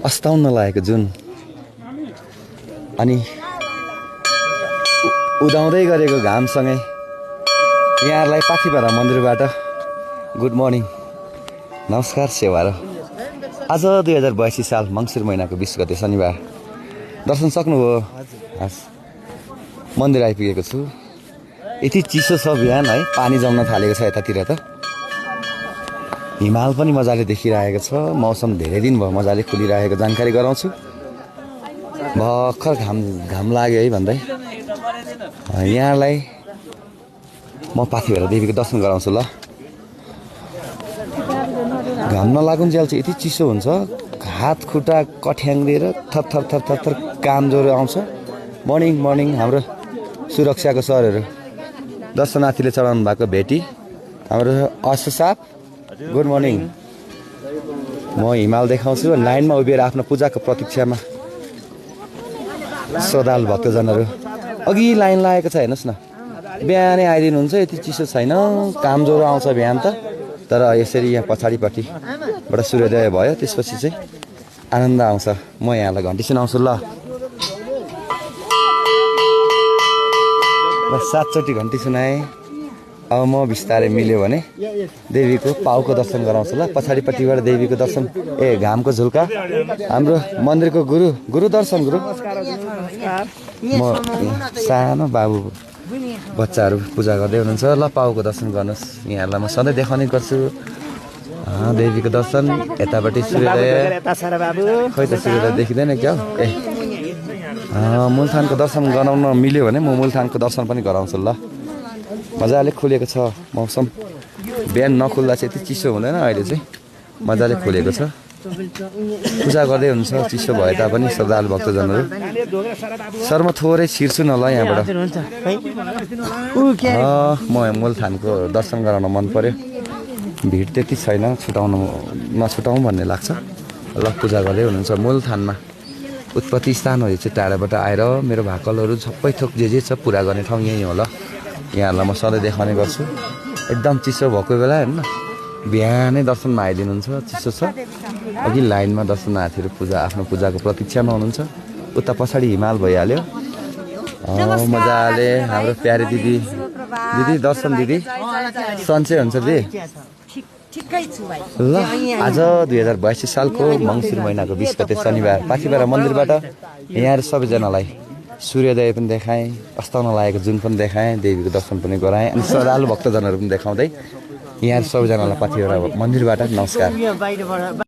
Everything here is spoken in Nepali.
अस्ताउन लागेको जुन अनि उदाउँदै गरेको घामसँगै यहाँहरूलाई पाथिभरा मन्दिरबाट गुड मर्निङ नमस्कार सेवा र आज 2082 साल मङ्सिर महिनाको 20 गते शनिबार दर्शन सक्नुभयो? मन्दिर आइपुगेको छु। यति चिसो छ बिहान है, पानी जम्न थालेको छ यतातिर त। हिमाल पनि मजाले देखिरहेको छ। मौसम धेरै दिन भयो मजाले खुलिरहेको जानकारी गराउँछु। भर्खर घाम लाग्यो है भन्दै यहाँलाई म पाथिभरा देवीको दर्शन गराउँछु ल। घाम नलागुन्जेल चाहिँ यति चिसो हुन्छ, हात खुट्टा कठ्याङ्ग्रिएर थर थर काम ज्वरो आउँछ। मर्निङ हाम्रो सुरक्षाको सरहरू दर्शनार्थीले चढाउनु भएको भेटी हाम्रो अशोक साहब गुड मर्निङ। म हिमाल देखाउँछु। लाइनमा उभिएर आफ्नो पूजाको प्रतीक्षामा श्रद्धालु भक्तजनहरू अघि लाइन लागेको छ। हेर्नुहोस् न, बिहानै आइदिनुहुन्छ। यति चिसो छैन, काम ज्वरो आउँछ बिहान त। तर यसरी यहाँ पछाडिपट्टिबाट सूर्योदय भयो त्यसपछि चाहिँ आनन्द आउँछ। म यहाँलाई घन्टी सुनाउँछु ल। 7 चोटि घन्टी सुनाएँ। अब म बिस्तारै मिल्यो भने देवीको पाउको दर्शन गराउँछु ल। पछाडिपट्टिबाट देवीको दर्शन घामको झुल्का हाम्रो मन्दिरको गुरु दर्शन गुरु। म सानो बाबु बच्चाहरू पूजा गर्दै हुनुहुन्छ ल। पाउको दर्शन गर्नुहोस्। यहाँहरूलाई म सधैँ देखाउने गर्छु देवीको दर्शन। यतापट्टि सूर्योदय, खै त सूर्योदय देखिँदैन क्या हो। मूलथानको दर्शन गराउन मिल्यो भने म मूलथानको दर्शन पनि गराउँछु ल। मजाले खुलेको छ मौसम। बिहान नखुल्दा चाहिँ यति चिसो हुँदैन, अहिले चाहिँ मजाले खुलेको छ। पूजा गर्दै हुन्छ चिसो भए तापनि श्रद्धालु भक्तजनहरू। सर म थोरै छिर्छु न ल यहाँबाट। म मूलथानको दर्शन गराउन मन पर्यो। भिड त्यति छैन, नछुटाउँ भन्ने लाग्छ ल। पूजा गर्दै हुनुहुन्छ मूलथानमा। उत्पत्ति स्थानहरू चाहिँ टाढाबाट आएर मेरो भाकलहरू सबै थोक जे छ पुरा गर्ने ठाउँ यहीँ हो ल। यहाँहरूलाई म सधैँ देखाउने गर्छु। एकदम चिसो भएको बेला हेर्नु न, बिहानै दर्शनमा आइदिनुहुन्छ। चिसो छ। अघि लाइनमा दर्शनार्थीहरू आफ्नो पूजाको प्रतीक्षामा हुनुहुन्छ। उता पछाडि हिमाल भइहाल्यो। मजाले हाम्रो प्यारे दिदी दर्शन दिदी सन्चै हुन्छ दिदी ल। आज 2082 सालको मङ्सिर महिनाको 20 गते शनिबार पाथिभरा मन्दिरबाट यहाँहरू सबैजनालाई सूर्योदय पनि देखाएँ, अस्ताउन लागेको जुन पनि देखाएँ, देवीको दर्शन पनि गराएँ अनि श्रद्धालु भक्तजनहरू पनि देखाउँदै यहाँहरू सबैजनालाई पाथिभरा मन्दिरबाट नमस्कार।